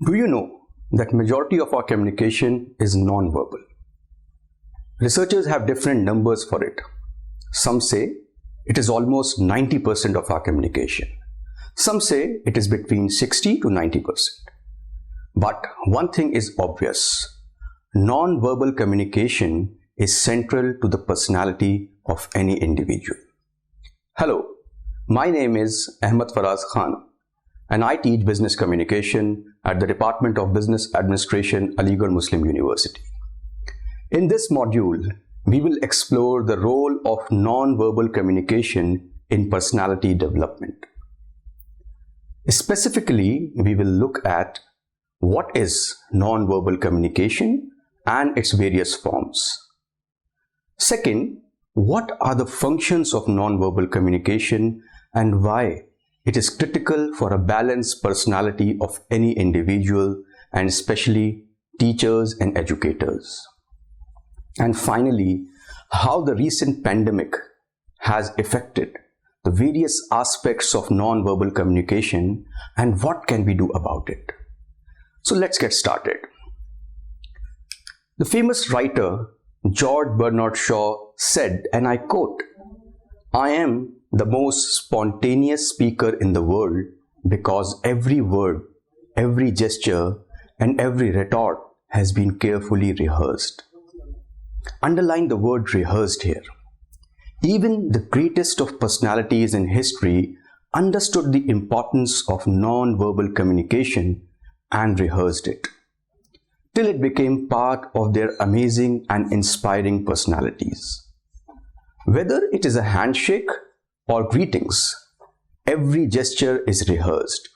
Do you know that majority of our communication is non-verbal? Researchers have different numbers for it. Some say it is almost 90% of our communication. Some say it is between 60 to 90%. But one thing is obvious. Non-verbal communication is central to the personality of any individual. Hello, my name is Ahmad Faraz and I teach business communication at the Department of Business Administration, Aligarh Muslim University. In this module, we will explore the role of non-verbal communication in personality development. Specifically, we will look at what is non-verbal communication and its various forms. Second, what are the functions of non-verbal communication and why it is critical for a balanced personality of any individual and especially teachers and educators. And finally, how the recent pandemic has affected the various aspects of non-verbal communication and what can we do about it. So let's get started. The famous writer George Bernard Shaw said, and I quote, "I am the most spontaneous speaker in the world because every word, every gesture, and every retort has been carefully rehearsed." Underline the word rehearsed here. Even the greatest of personalities in history understood the importance of non-verbal communication and rehearsed it, till it became part of their amazing and inspiring personalities. Whether it is a handshake or greetings, every gesture is rehearsed.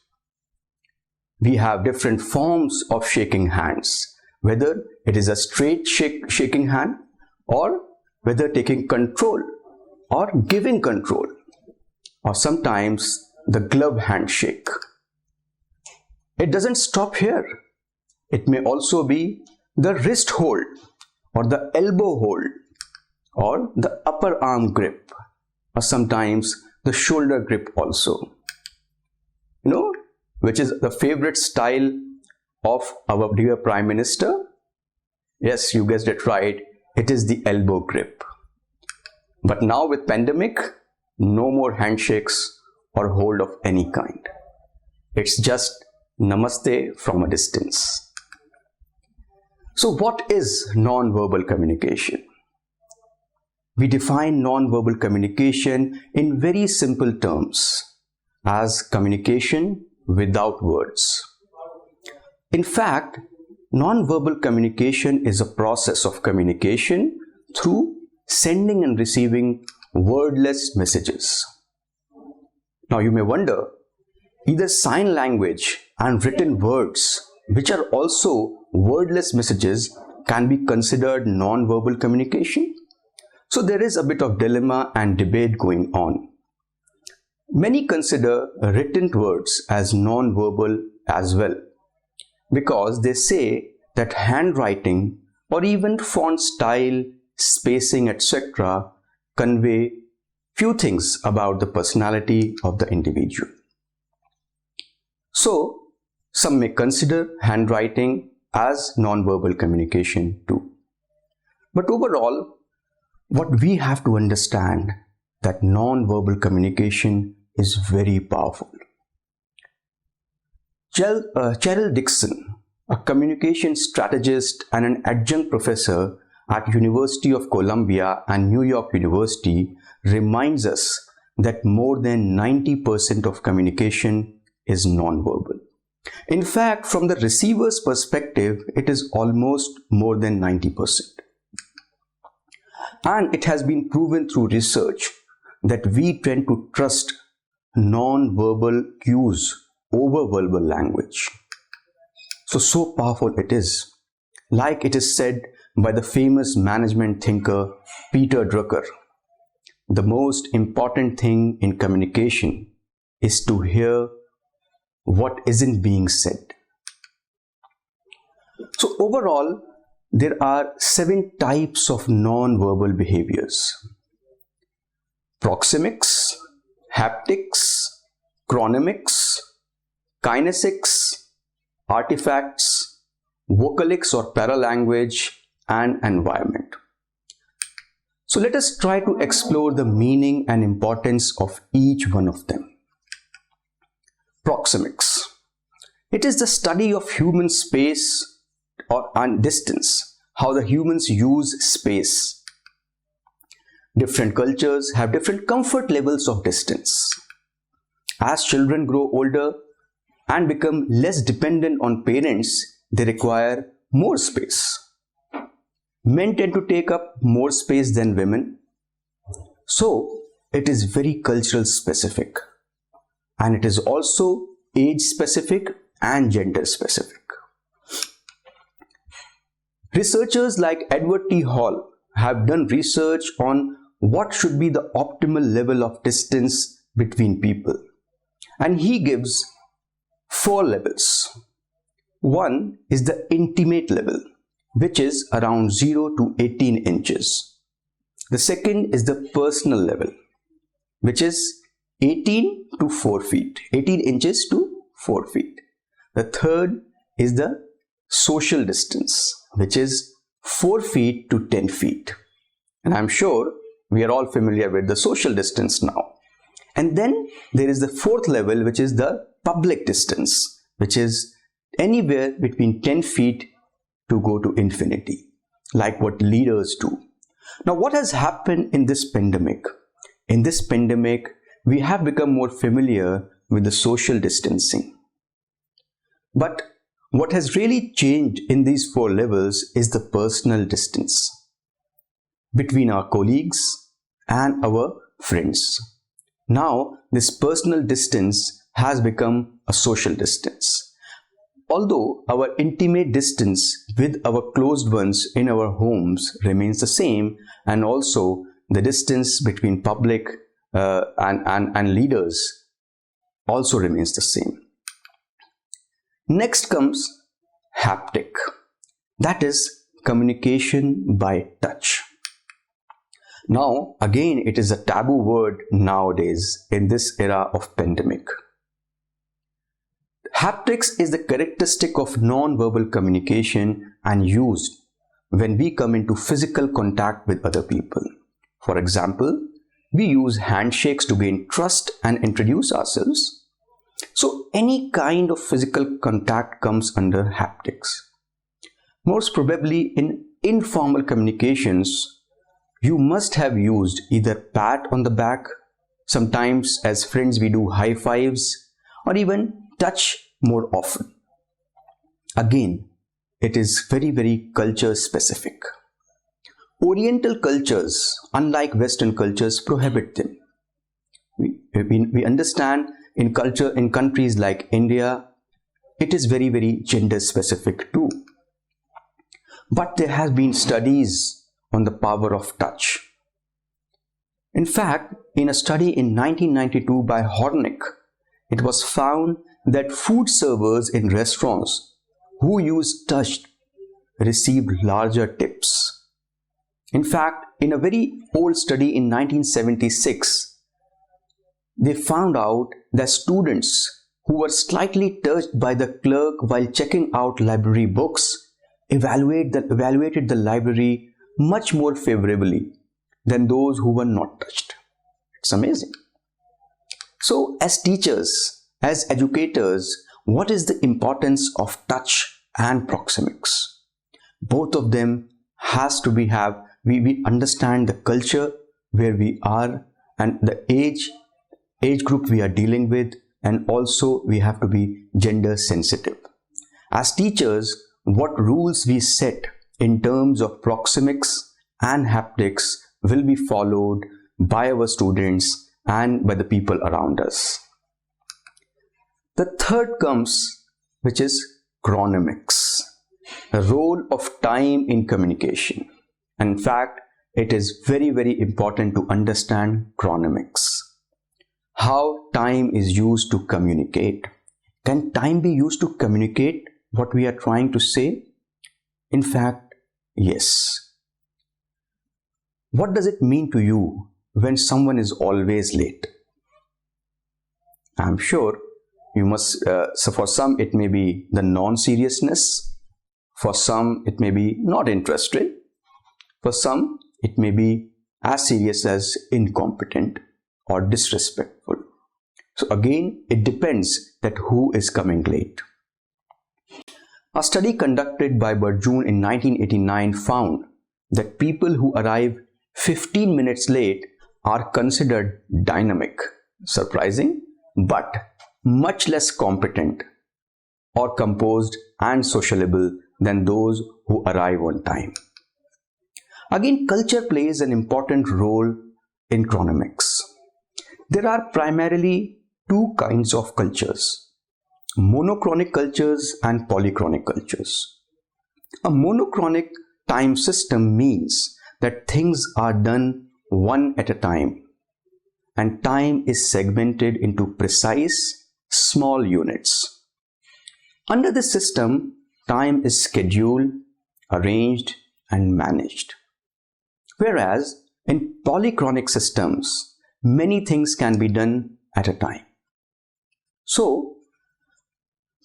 We have different forms of shaking hands, whether it is a straight shaking hand or whether taking control or giving control, or sometimes the glove handshake. It doesn't stop here. It may also be the wrist hold or the elbow hold or the upper arm grip, or sometimes the shoulder grip also. Which is the favorite style of our dear Prime Minister? Yes, you guessed it right. It is the elbow grip. But now with pandemic, no more handshakes or hold of any kind. It's just namaste from a distance. So what is non-verbal communication? We define non-verbal communication in very simple terms as communication without words. In fact, non-verbal communication is a process of communication through sending and receiving wordless messages. Now you may wonder, either sign language and written words, which are also wordless messages, can be considered non-verbal communication? So there is a bit of dilemma and debate going on. Many consider written words as non-verbal as well, because they say that handwriting or even font style, spacing, etc. convey few things about the personality of the individual. So some may consider handwriting as non-verbal communication too. But overall, what we have to understand that non-verbal communication is very powerful. Cheryl Dixon, a communication strategist and an adjunct professor at University of Columbia and New York University, reminds us that more than 90% of communication is non-verbal. In fact, from the receiver's perspective, it is almost more than 90%. And it has been proven through research that we tend to trust non-verbal cues over verbal language. So powerful it is. Like it is said by the famous management thinker Peter Drucker, the most important thing in communication is to hear what isn't being said. So overall, there are 7 types of non-verbal behaviors: proxemics, haptics, chronemics, kinesics, artifacts, vocalics or paralanguage, and environment. So let us try to explore the meaning and importance of each one of them. Proxemics. It is the study of human space and distance, how the humans use space. Different cultures have different comfort levels of distance. As children grow older and become less dependent on parents, they require more space. Men tend to take up more space than women. So it is very cultural specific, and it is also age specific and gender specific. Researchers like Edward T. Hall have done research on what should be the optimal level of distance between people, and he gives 4 levels. One is the intimate level, which is around 0 to 18 inches. The second is the personal level, which is 18 to 4 feet, 18 inches to 4 feet. The third is the social distance, which is 4 feet to 10 feet. And I'm sure we are all familiar with the social distance now. And then there is the 4th level, which is the public distance, which is anywhere between 10 feet to go to infinity, like what leaders do. Now, what has happened in this pandemic? In this pandemic, we have become more familiar with the social distancing. But what has really changed in these 4 levels is the personal distance between our colleagues and our friends. Now, this personal distance has become a social distance. Although our intimate distance with our closed ones in our homes remains the same, and also the distance between public and leaders also remains the same. Next comes haptic, that is communication by touch. Now, again, it is a taboo word nowadays in this era of pandemic. Haptics is the characteristic of non-verbal communication and used when we come into physical contact with other people. For example, we use handshakes to gain trust and introduce ourselves. So any kind of physical contact comes under haptics. Most probably in informal communications, you must have used either pat on the back, sometimes as friends we do high fives, or even touch more often. Again, it is very culture specific. Oriental cultures, unlike Western cultures, prohibit them. We understand in countries like India, it is very gender specific too. But there have been studies on the power of touch. In fact, in a study in 1992 by Hornick, it was found that food servers in restaurants who used touch received larger tips. In fact, in a very old study in 1976, they found out that students who were slightly touched by the clerk while checking out library books evaluated the library much more favorably than those who were not touched. It's amazing. So, as teachers, as educators, what is the importance of touch and proxemics? Both of them has to we understand the culture where we are and the age group we are dealing with, and also we have to be gender sensitive. As teachers, what rules we set in terms of proxemics and haptics will be followed by our students and by the people around us. The third comes, which is chronemics, the role of time in communication. In fact, it is very important to understand chronemics. How time is used to communicate. Can time be used to communicate what we are trying to say? In fact, yes. What does it mean to you when someone is always late? I'm sure You must, so for some it may be the non-seriousness, for some it may be not interested, for some it may be as serious as incompetent or disrespectful. So again, it depends that who is coming late. A study conducted by Burjun in 1989 found that people who arrive 15 minutes late are considered dynamic, surprising, but much less competent or composed and sociable than those who arrive on time. Again, culture plays an important role in chronomics. There are primarily two kinds of cultures: monochronic cultures and polychronic cultures. A monochronic time system means that things are done one at a time, and time is segmented into precise, small units. Under this system, time is scheduled, arranged, and managed. Whereas in polychronic systems, many things can be done at a time. So,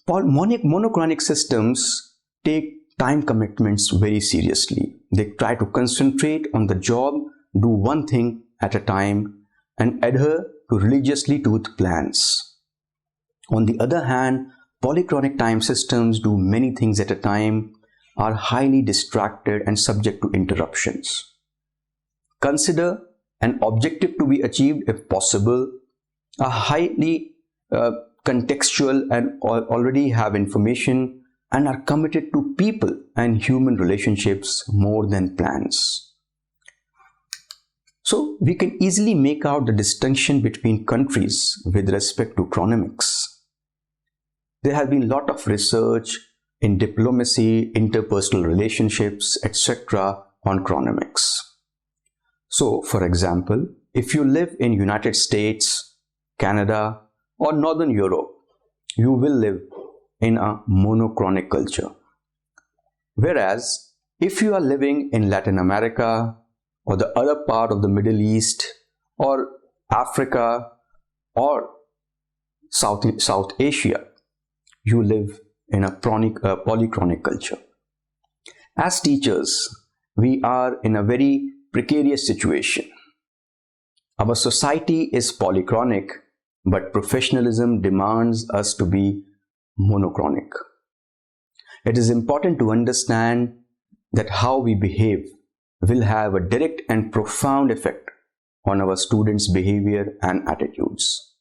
monochronic systems take time commitments very seriously. They try to concentrate on the job, do one thing at a time, and adhere religiously to the plans. On the other hand, polychronic time systems do many things at a time, are highly distracted and subject to interruptions. Consider an objective to be achieved if possible, are highly contextual and already have information, and are committed to people and human relationships more than plans. So we can easily make out the distinction between countries with respect to chronomics. There has been a lot of research in diplomacy, interpersonal relationships, etc. on chronomics. So, for example, if you live in United States, Canada, or Northern Europe, you will live in a monochronic culture. Whereas, if you are living in Latin America, or the other part of the Middle East, or Africa, or South Asia, you live in a polychronic culture. As teachers, we are in a very precarious situation. Our society is polychronic, but professionalism demands us to be monochronic. It is important to understand that how we behave will have a direct and profound effect on our students' behavior and attitudes.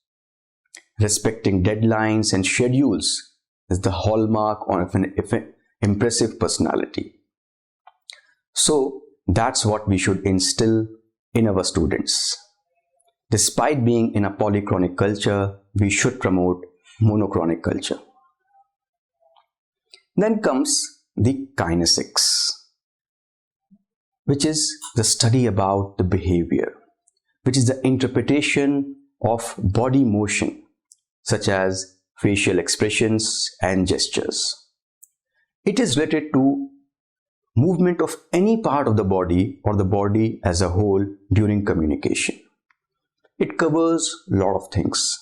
Respecting deadlines and schedules is the hallmark of an impressive personality. So that's what we should instill in our students. Despite being in a polychronic culture, we should promote monochronic culture. Then comes the kinesics, which is the study about the behavior, which is the interpretation of body motion, such as facial expressions and gestures. It is related to movement of any part of the body or the body as a whole during communication. It covers a lot of things.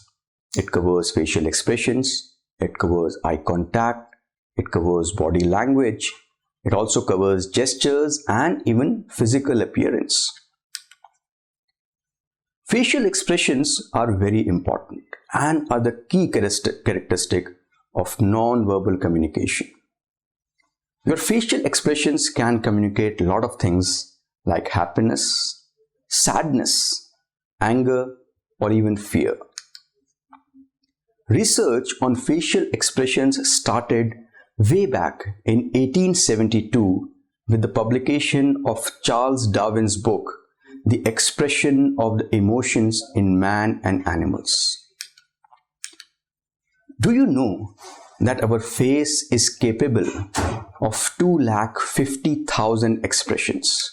It covers facial expressions, it covers eye contact, it covers body language, it also covers gestures and even physical appearance. Facial expressions are very important and are the key characteristic of non-verbal communication. Your facial expressions can communicate a lot of things like happiness, sadness, anger, or even fear. Research on facial expressions started way back in 1872 with the publication of Charles Darwin's book, The Expression of the Emotions in Man and Animals. Do you know that our face is capable of 250,000 expressions?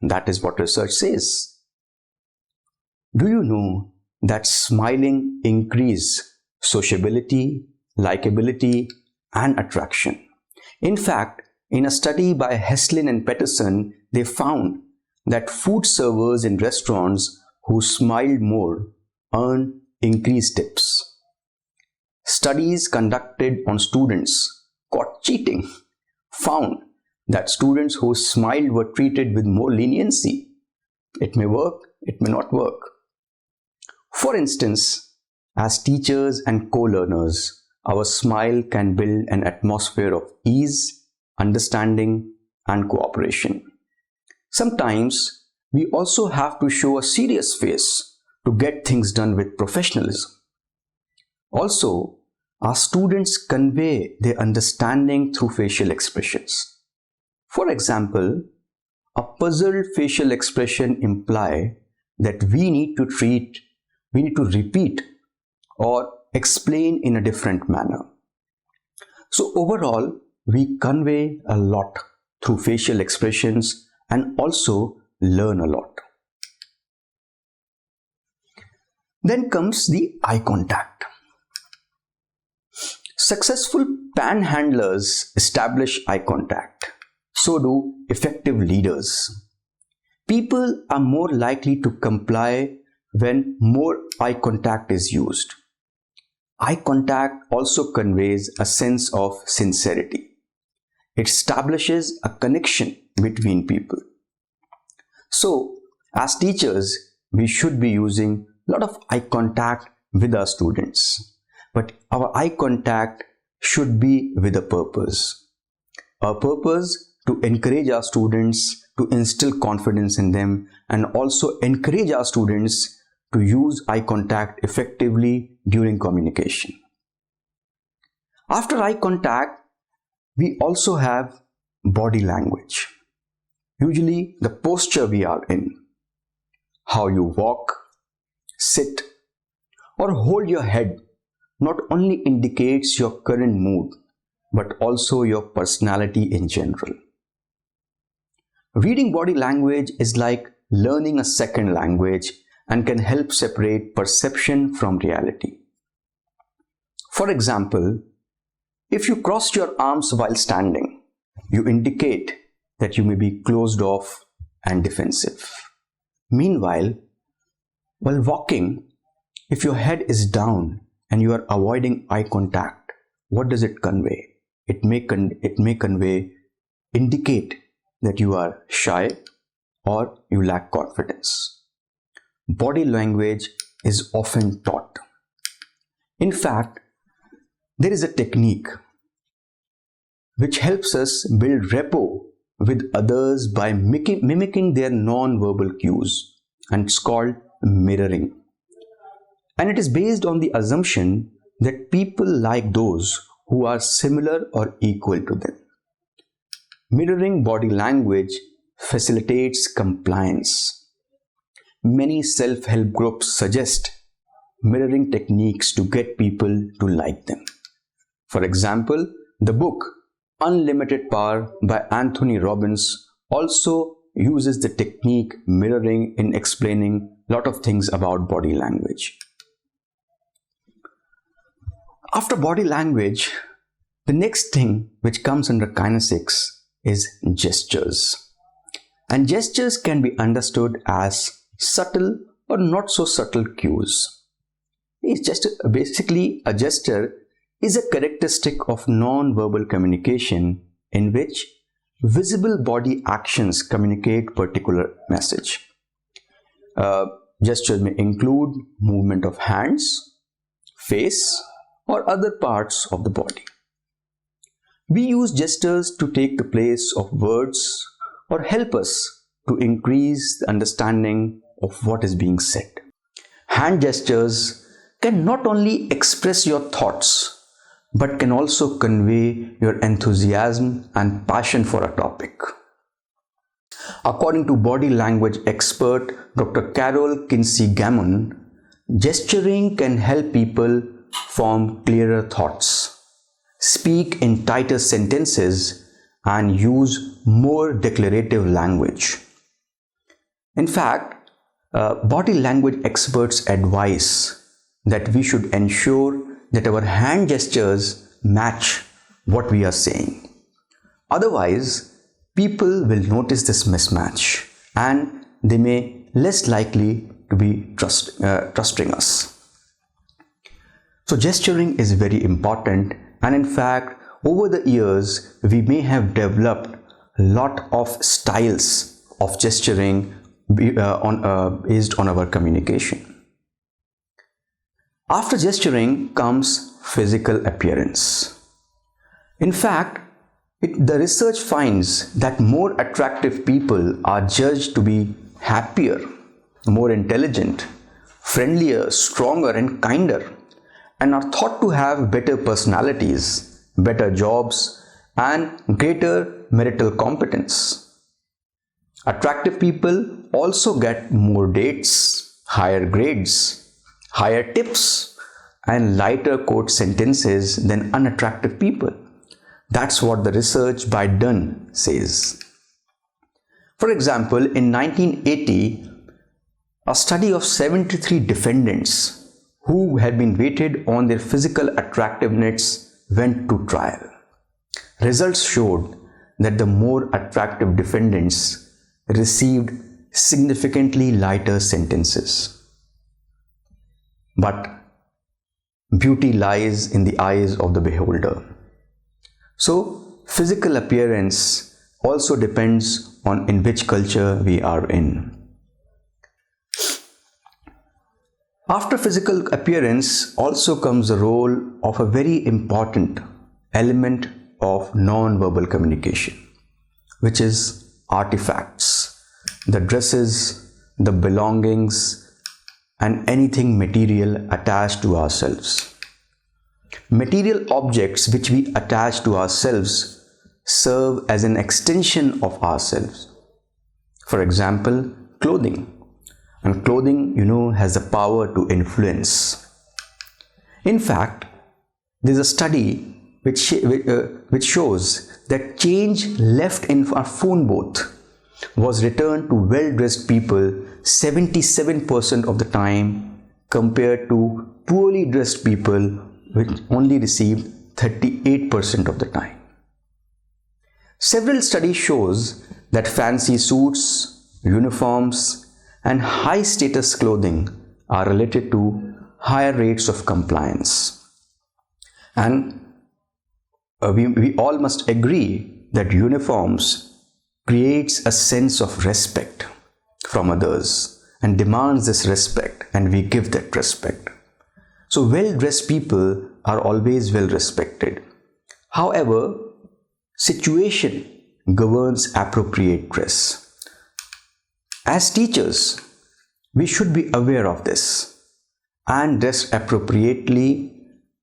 That is what research says. Do you know that smiling increases sociability, likability, and attraction? In fact, in a study by Heslin and Peterson, they found that food servers in restaurants who smiled more earned increased tips. Studies conducted on students caught cheating found that students who smiled were treated with more leniency. It may work, it may not work. For instance, as teachers and co-learners, our smile can build an atmosphere of ease, understanding, and cooperation. Sometimes we also have to show a serious face to get things done with professionalism. Also, our students convey their understanding through facial expressions. For example, a puzzled facial expression implies that we need to repeat or explain in a different manner. So overall, we convey a lot through facial expressions and also learn a lot. Then comes the eye contact. Successful panhandlers establish eye contact. So do effective leaders. People are more likely to comply when more eye contact is used. Eye contact also conveys a sense of sincerity. It establishes a connection between people. So, as teachers, we should be using a lot of eye contact with our students. But our eye contact should be with a purpose. A purpose to encourage our students, to instill confidence in them, and also encourage our students to use eye contact effectively during communication. After eye contact, we also have body language. Usually the posture we are in, how you walk, sit, or hold your head not only indicates your current mood, but also your personality in general. Reading body language is like learning a second language and can help separate perception from reality. For example, if you cross your arms while standing, you indicate that you may be closed off and defensive. Meanwhile, while walking, if your head is down and you are avoiding eye contact, what does it convey? It may indicate that you are shy or you lack confidence. Body language is often taught. In fact, there is a technique which helps us build rapport with others by mimicking their non-verbal cues, and it's called mirroring. And it is based on the assumption that people like those who are similar or equal to them. Mirroring body language facilitates compliance. Many self-help groups suggest mirroring techniques to get people to like them. For example, the book Unlimited Power by Anthony Robbins also uses the technique mirroring in explaining a lot of things about body language. After body language, the next thing which comes under kinesics is gestures. And gestures can be understood as subtle or not so subtle cues. It's just basically a gesture is a characteristic of non-verbal communication in which visible body actions communicate particular message. Gestures may include movement of hands, face, or other parts of the body. We use gestures to take the place of words or help us to increase the understanding of what is being said. Hand gestures can not only express your thoughts, but can also convey your enthusiasm and passion for a topic. According to body language expert Dr. Carol Kinsey-Gammon, gesturing can help people form clearer thoughts, speak in tighter sentences, and use more declarative language. In fact, body language experts advise that we should ensure that our hand gestures match what we are saying. Otherwise, people will notice this mismatch and they may less likely to be trusting us. So gesturing is very important, and in fact, over the years, we may have developed a lot of styles of gesturing based on our communication. After gesturing comes physical appearance. In fact, the research finds that more attractive people are judged to be happier, more intelligent, friendlier, stronger, and kinder, and are thought to have better personalities, better jobs, and greater marital competence. Attractive people also get more dates, higher grades, higher tips, and lighter quote sentences than unattractive people. That's what the research by Dunn says. For example, in 1980, a study of 73 defendants who had been rated on their physical attractiveness went to trial. Results showed that the more attractive defendants received significantly lighter sentences. But beauty lies in the eyes of the beholder. So, physical appearance also depends on in which culture we are in. After physical appearance also comes the role of a very important element of non-verbal communication, which is artifacts, the dresses, the belongings, and anything material attached to ourselves. Material objects which we attach to ourselves serve as an extension of ourselves. For example, clothing. And clothing, has the power to influence. In fact, there is a study which shows that change left in our phone booth was returned to well-dressed people 77% of the time compared to poorly dressed people which only received 38% of the time. Several studies shows that fancy suits, uniforms, and high status clothing are related to higher rates of compliance. And we all must agree that uniforms creates a sense of respect from others and demands this respect, and we give that respect. So well-dressed people are always well respected. However, situation governs appropriate dress. As teachers, we should be aware of this and dress appropriately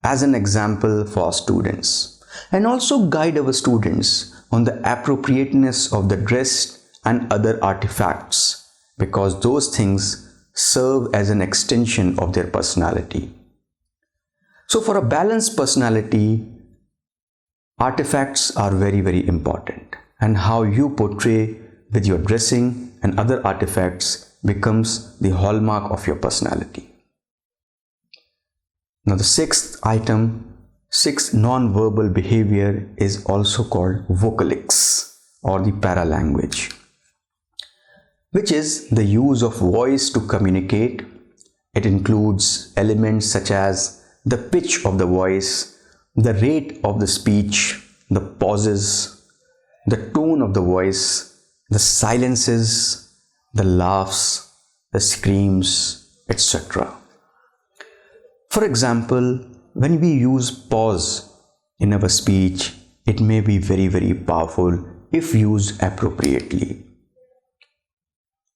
as an example for students, and also guide our students on the appropriateness of the dress and other artifacts, because those things serve as an extension of their personality. So for a balanced personality, artifacts are very, very important, and how you portray with your dressing and other artifacts becomes the hallmark of your personality. Now the sixth non-verbal behavior is also called vocalics or the paralanguage, which is the use of voice to communicate. It includes elements such as the pitch of the voice, the rate of the speech, the pauses, the tone of the voice, the silences, the laughs, the screams, etc. For example, when we use pause in our speech, it may be very, very powerful if used appropriately.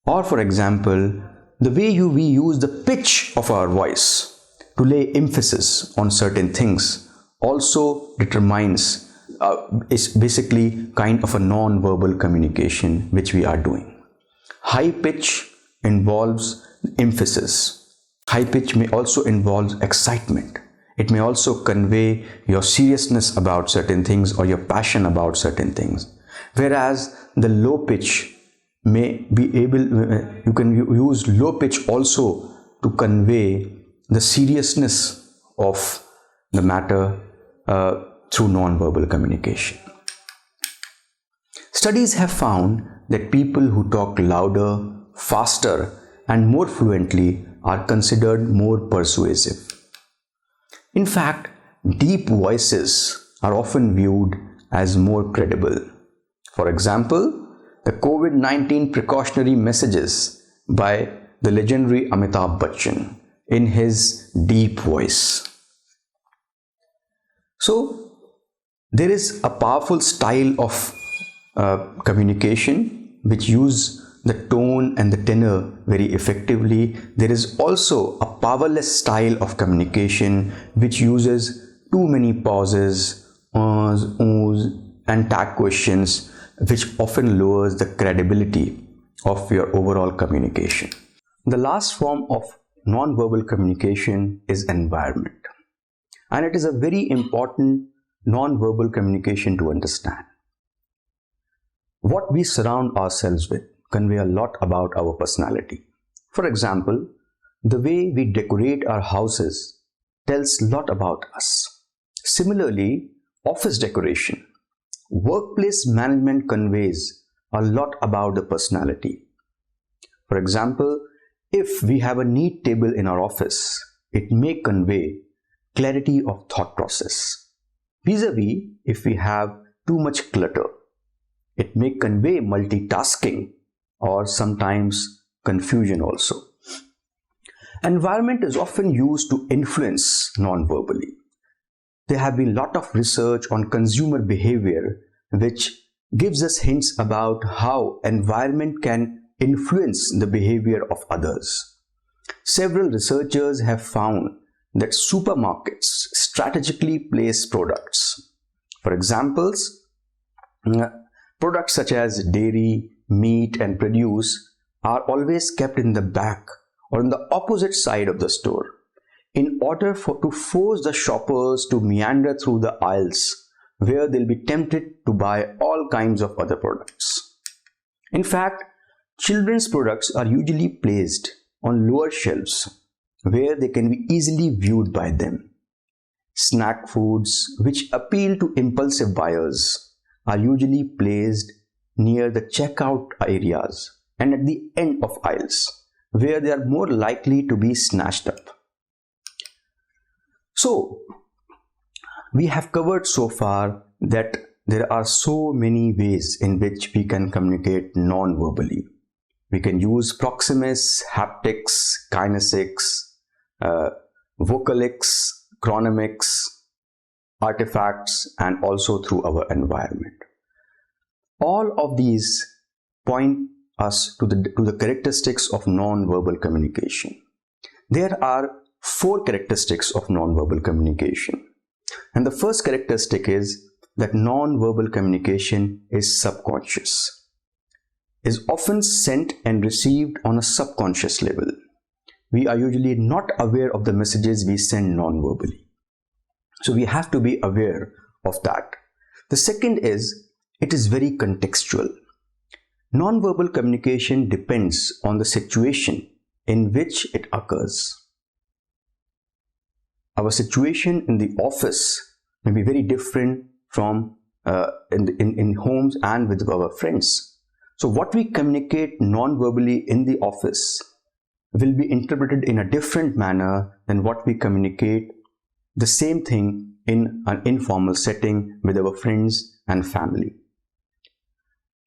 Or for example, the way we use the pitch of our voice to lay emphasis on certain things also determines is basically kind of a non-verbal communication which we are doing. High pitch involves emphasis. High pitch may also involve excitement. It may also convey your seriousness about certain things or your passion about certain things. Whereas the low pitch may be able, you can use low pitch also to convey the seriousness of the matter through non-verbal communication. Studies have found that people who talk louder, faster, and more fluently are considered more persuasive. In fact, deep voices are often viewed as more credible. For example, the COVID-19 precautionary messages by the legendary Amitabh Bachchan in his deep voice. So, there is a powerful style of communication which use the tone and the tenor very effectively. There is also a powerless style of communication which uses too many pauses, ohs, and tag questions, which often lowers the credibility of your overall communication. The last form of non-verbal communication is environment, and it is a very important non-verbal communication to understand. What we surround ourselves with convey a lot about our personality. For example, the way we decorate our houses tells a lot about us. Similarly, office decoration, workplace management conveys a lot about the personality. For example, if we have a neat table in our office, it may convey clarity of thought process. Vis-a-vis, if we have too much clutter, it may convey multitasking or sometimes confusion also. Environment is often used to influence non-verbally. There have been a lot of research on consumer behavior which gives us hints about how environment can influence the behavior of others. Several researchers have found that supermarkets strategically place products. For examples, products such as dairy, meat and produce are always kept in the back or on the opposite side of the store in order to force the shoppers to meander through the aisles where they'll be tempted to buy all kinds of other products. In fact, children's products are usually placed on lower shelves where they can be easily viewed by them. Snack foods which appeal to impulsive buyers are usually placed near the checkout areas and at the end of aisles where they are more likely to be snatched up. So, we have covered so far that there are so many ways in which we can communicate non-verbally. We can use proxemics, haptics, kinesics, vocalics, chronemics, artifacts, and also through our environment. All of these point us to the characteristics of non-verbal communication. There are 4 characteristics of non-verbal communication. And the first characteristic is that non-verbal communication is subconscious, is often sent and received on a subconscious level. We are usually not aware of the messages we send non-verbally. So we have to be aware of that. The second is, it is very contextual. Non-verbal communication depends on the situation in which it occurs. Our situation in the office may be very different from in homes and with our friends. So what we communicate non-verbally in the office will be interpreted in a different manner than what we communicate the same thing in an informal setting with our friends and family.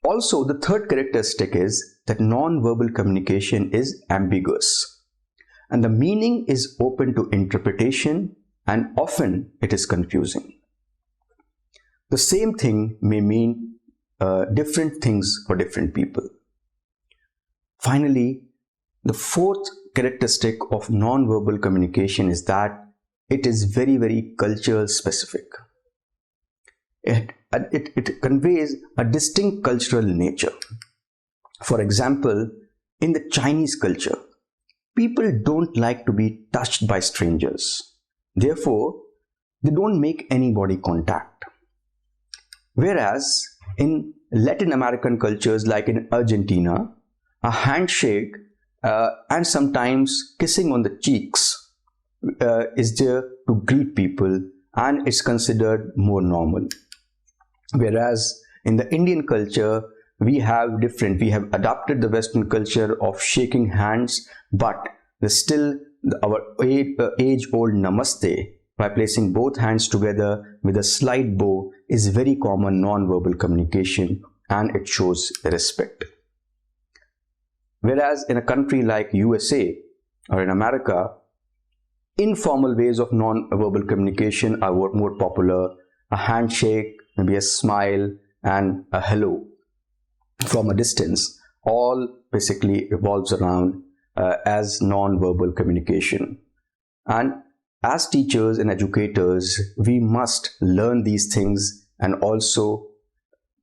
Also, the third characteristic is that non-verbal communication is ambiguous, and the meaning is open to interpretation, and often it is confusing. The same thing may mean different things for different people. Finally, the fourth characteristic of non-verbal communication is that it is very, very cultural specific. It conveys a distinct cultural nature. For example, in the Chinese culture, people don't like to be touched by strangers. Therefore, they don't make any body contact. Whereas in Latin American cultures like in Argentina, a handshake and sometimes kissing on the cheeks is there to greet people, and it's considered more normal. Whereas in the Indian culture, we have adopted the Western culture of shaking hands, but there's still our age-old namaste by placing both hands together with a slight bow is very common non-verbal communication, and it shows respect. Whereas in a country like USA or in America, informal ways of non-verbal communication are more popular. A handshake, maybe a smile, and a hello from a distance all basically revolves around as non-verbal communication. And as teachers and educators, we must learn these things, and also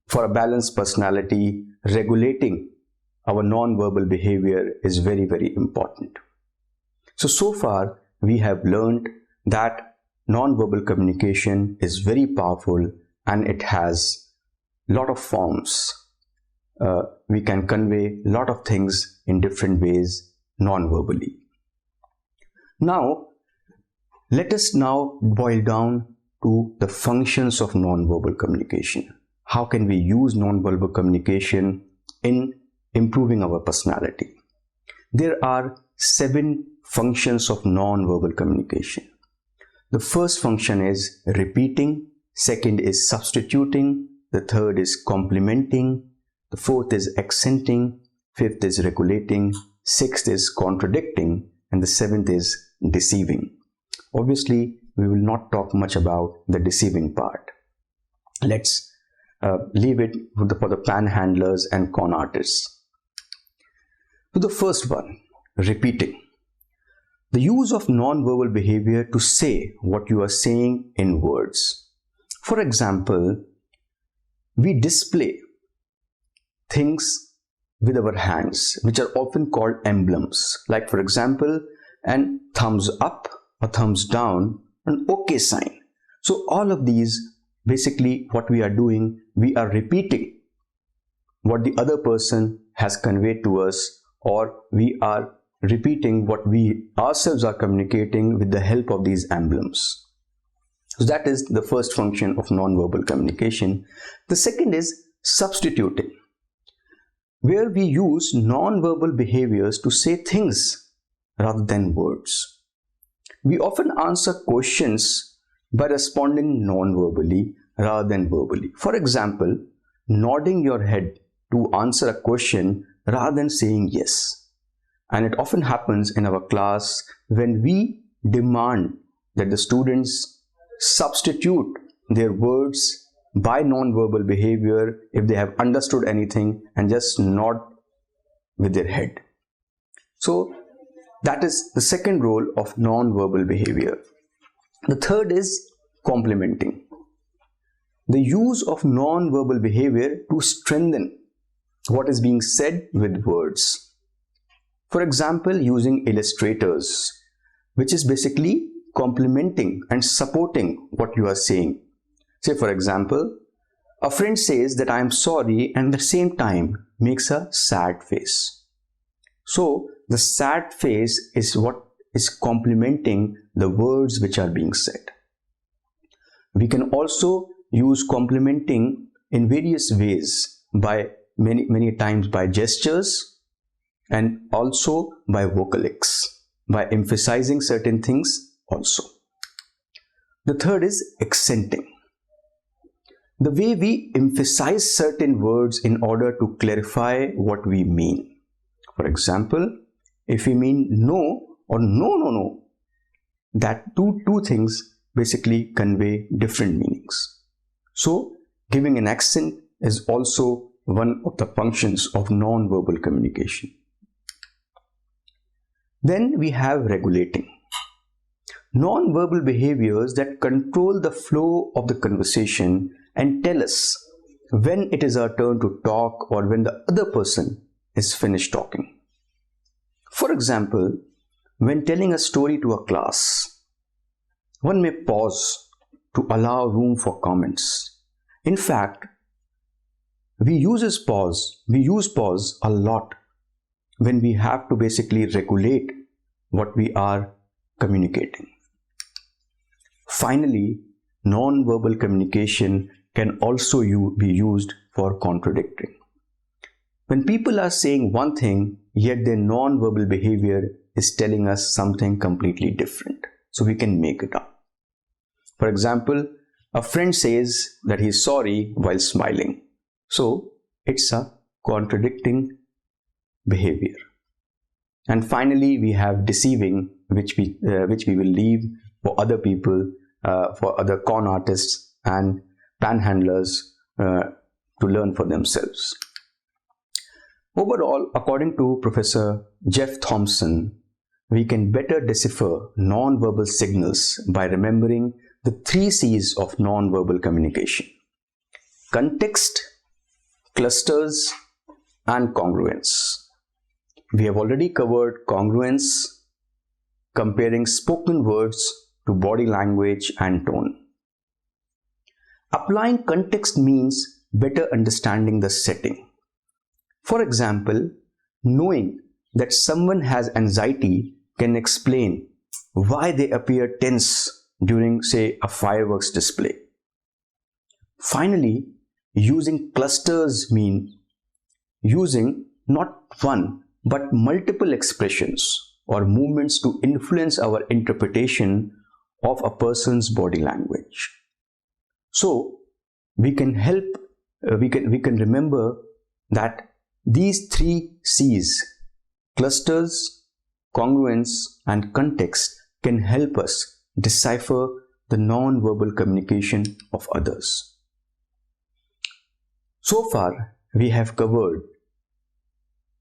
for a balanced personality, regulating our non-verbal behavior is very, very important. So far we have learned that non-verbal communication is very powerful and it has a lot of forms. We can convey a lot of things in different ways non-verbally. Now, let us now boil down to the functions of non-verbal communication. How can we use non-verbal communication in improving our personality? There are 7 functions of non-verbal communication. The first function is repeating, second is substituting, the third is complimenting, the fourth is accenting, fifth is regulating, sixth is contradicting, and the seventh is deceiving. Obviously, we will not talk much about the deceiving part. Let's leave it for the panhandlers and con artists. To the first one, repeating. The use of non-verbal behavior to say what you are saying in words. For example, we display things with our hands, which are often called emblems. Like for example, an thumbs up, a thumbs down, an OK sign. So all of these, basically what we are doing, we are repeating what the other person has conveyed to us, or we are repeating what we ourselves are communicating with the help of these emblems. So that is the first function of non-verbal communication. The second is substituting, where we use non-verbal behaviors to say things rather than words. We often answer questions by responding non-verbally rather than verbally. For example, nodding your head to answer a question rather than saying yes. And it often happens in our class when we demand that the students substitute their words by non-verbal behavior if they have understood anything, and just nod with their head. So that is the second role of non-verbal behavior. The third is complimenting. The use of non-verbal behavior to strengthen what is being said with words. For example, using illustrators, which is basically complimenting and supporting what you are saying. Say for example, a friend says that I am sorry and at the same time makes a sad face. So the sad face is what is complimenting the words which are being said. We can also use complimenting in various ways, by many times by gestures, and also by vocalics, by emphasizing certain things also. The third is accenting. The way we emphasize certain words in order to clarify what we mean. For example, if we mean no or no, that two things basically convey different meanings. So giving an accent is also one of the functions of non-verbal communication. Then we have regulating. Non-verbal behaviors that control the flow of the conversation and tell us when it is our turn to talk or when the other person is finished talking. For example, when telling a story to a class, one may pause to allow room for comments. In fact, we use pause a lot when we have to basically regulate what we are communicating. Finally, non-verbal communication can also be used for contradicting. When people are saying one thing, yet their non-verbal behavior is telling us something completely different. So we can make it up. For example, a friend says that he is sorry while smiling. So it's a contradicting behavior. And finally, we have deceiving, which we will leave for other people, for other con artists and panhandlers to learn for themselves. Overall, according to Professor Jeff Thompson, we can better decipher non-verbal signals by remembering the 3 C's of non-verbal communication: context, clusters, and congruence. We have already covered congruence, comparing spoken words to body language and tone. Applying context means better understanding the setting. For example, knowing that someone has anxiety can explain why they appear tense during, say, a fireworks display. Finally, using clusters mean using not one but multiple expressions or movements to influence our interpretation of a person's body language. So we can remember that these 3 C's, clusters, congruence, and context, can help us decipher the non-verbal communication of others. So far, we have covered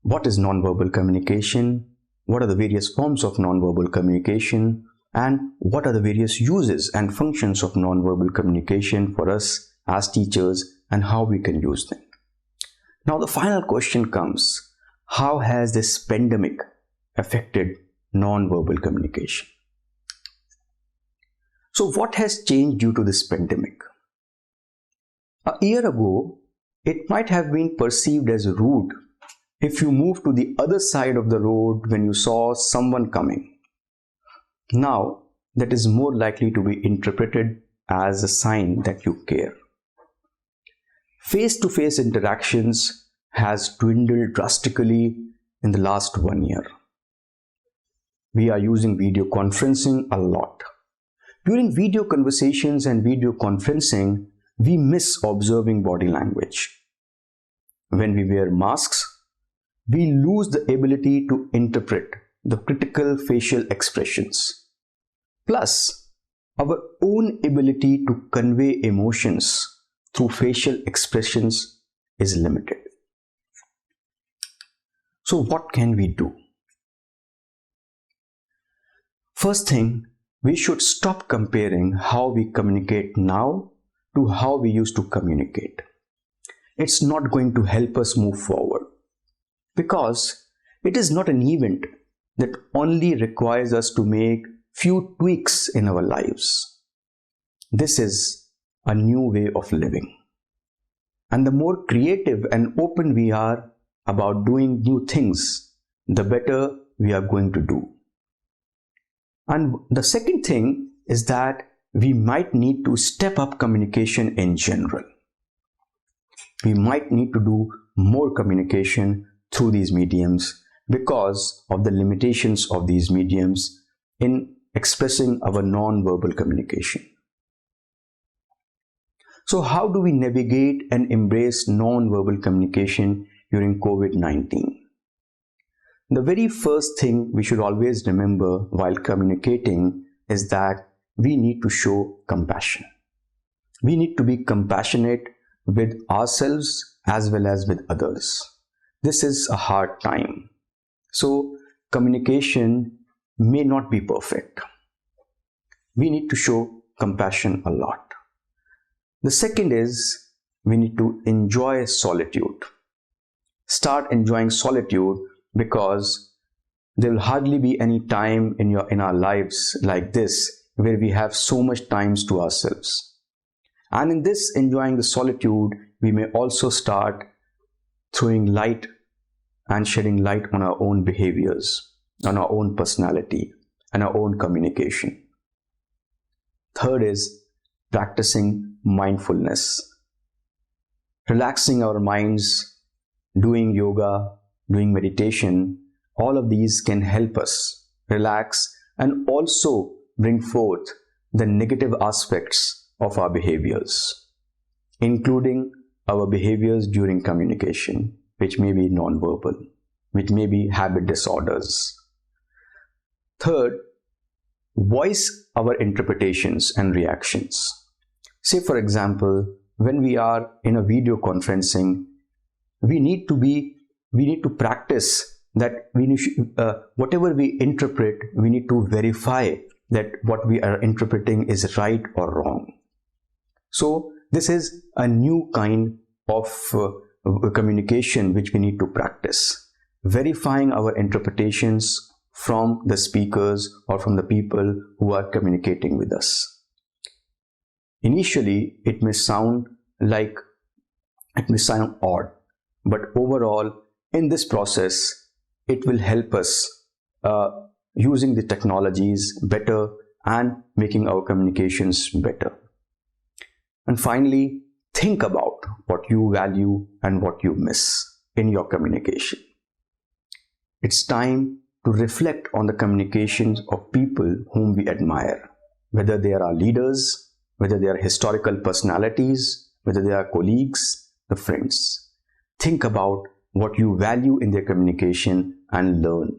what is non-verbal communication, what are the various forms of non-verbal communication, and what are the various uses and functions of non-verbal communication for us as teachers and how we can use them. Now the final question comes: how has this pandemic affected non-verbal communication? So what has changed due to this pandemic? A year ago, it might have been perceived as rude if you moved to the other side of the road when you saw someone coming. Now, that is more likely to be interpreted as a sign that you care. Face-to-face interactions has dwindled drastically in the last 1 year. We are using video conferencing a lot. During video conversations and video conferencing, we miss observing body language. When we wear masks, we lose the ability to interpret the critical facial expressions. Plus, our own ability to convey emotions through facial expressions is limited. So what can we do? First thing, we should stop comparing how we communicate now to how we used to communicate. It's not going to help us move forward, because it is not an event that only requires us to make few tweaks in our lives. This is a new way of living. And the more creative and open we are about doing new things, the better we are going to do. And the second thing is that we might need to step up communication in general. We might need to do more communication through these mediums because of the limitations of these mediums in expressing our non-verbal communication. So how do we navigate and embrace non-verbal communication during COVID-19? The very first thing we should always remember while communicating is that we need to show compassion. We need to be compassionate with ourselves as well as with others. This is a hard time. So communication may not be perfect. We need to show compassion a lot. The second is we need to enjoy solitude. Start enjoying solitude, because there will hardly be any time in our lives like this where we have so much time to ourselves. And in this enjoying the solitude, we may also start throwing light and shedding light on our own behaviors, on our own personality, and our own communication. Third is practicing mindfulness. Relaxing our minds, doing yoga, doing meditation, all of these can help us relax and also bring forth the negative aspects of our behaviors, including our behaviors during communication, which may be non-verbal, which may be habit disorders. Third, voice our interpretations and reactions. Say, for example, when we are in a video conferencing, we need to practice that whatever we interpret, we need to verify that what we are interpreting is right or wrong. So this is a new kind of communication which we need to practice, verifying our interpretations from the speakers or from the people who are communicating with us. Initially, it may sound odd, but overall, in this process, it will help us using the technologies better and making our communications better. And finally, think about what you value and what you miss in your communication. It's time to reflect on the communications of people whom we admire, whether they are our leaders, whether they are historical personalities, whether they are colleagues, the friends. Think about what you value in their communication and learn.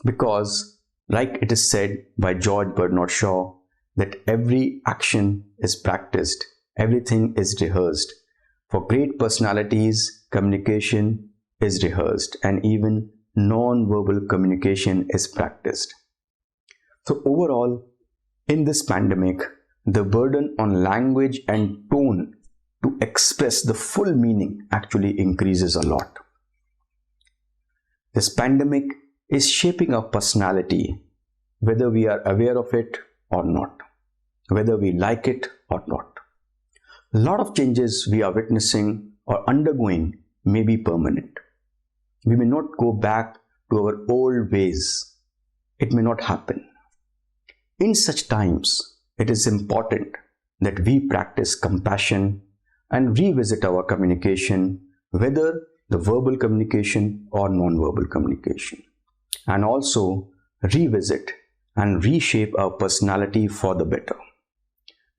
Because, like it is said by George Bernard Shaw, that every action is practiced, everything is rehearsed. For great personalities, communication is rehearsed, and even non-verbal communication is practiced. So overall, in this pandemic, the burden on language and tone to express the full meaning actually increases a lot. This pandemic is shaping our personality, whether we are aware of it or not, whether we like it or not. A lot of changes we are witnessing or undergoing may be permanent. We may not go back to our old ways. It may not happen. In such times, it is important that we practice compassion and revisit our communication, whether the verbal communication or non-verbal communication, and also revisit and reshape our personality for the better.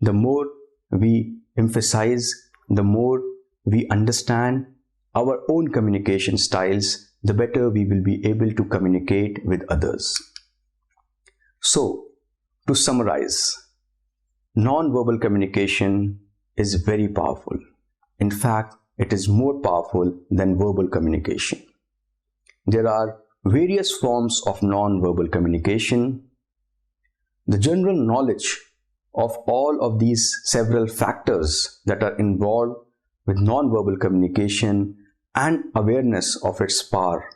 The more we emphasize, the more we understand our own communication styles, the better we will be able to communicate with others. So, to summarize, non-verbal communication is very powerful. In fact, it is more powerful than verbal communication. There are various forms of non-verbal communication. The general knowledge of all of these several factors that are involved with non-verbal communication and awareness of its power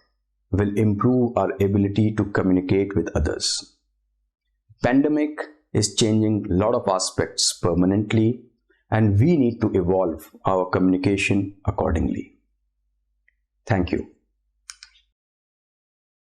will improve our ability to communicate with others. Pandemic is changing a lot of aspects permanently, and we need to evolve our communication accordingly. Thank you.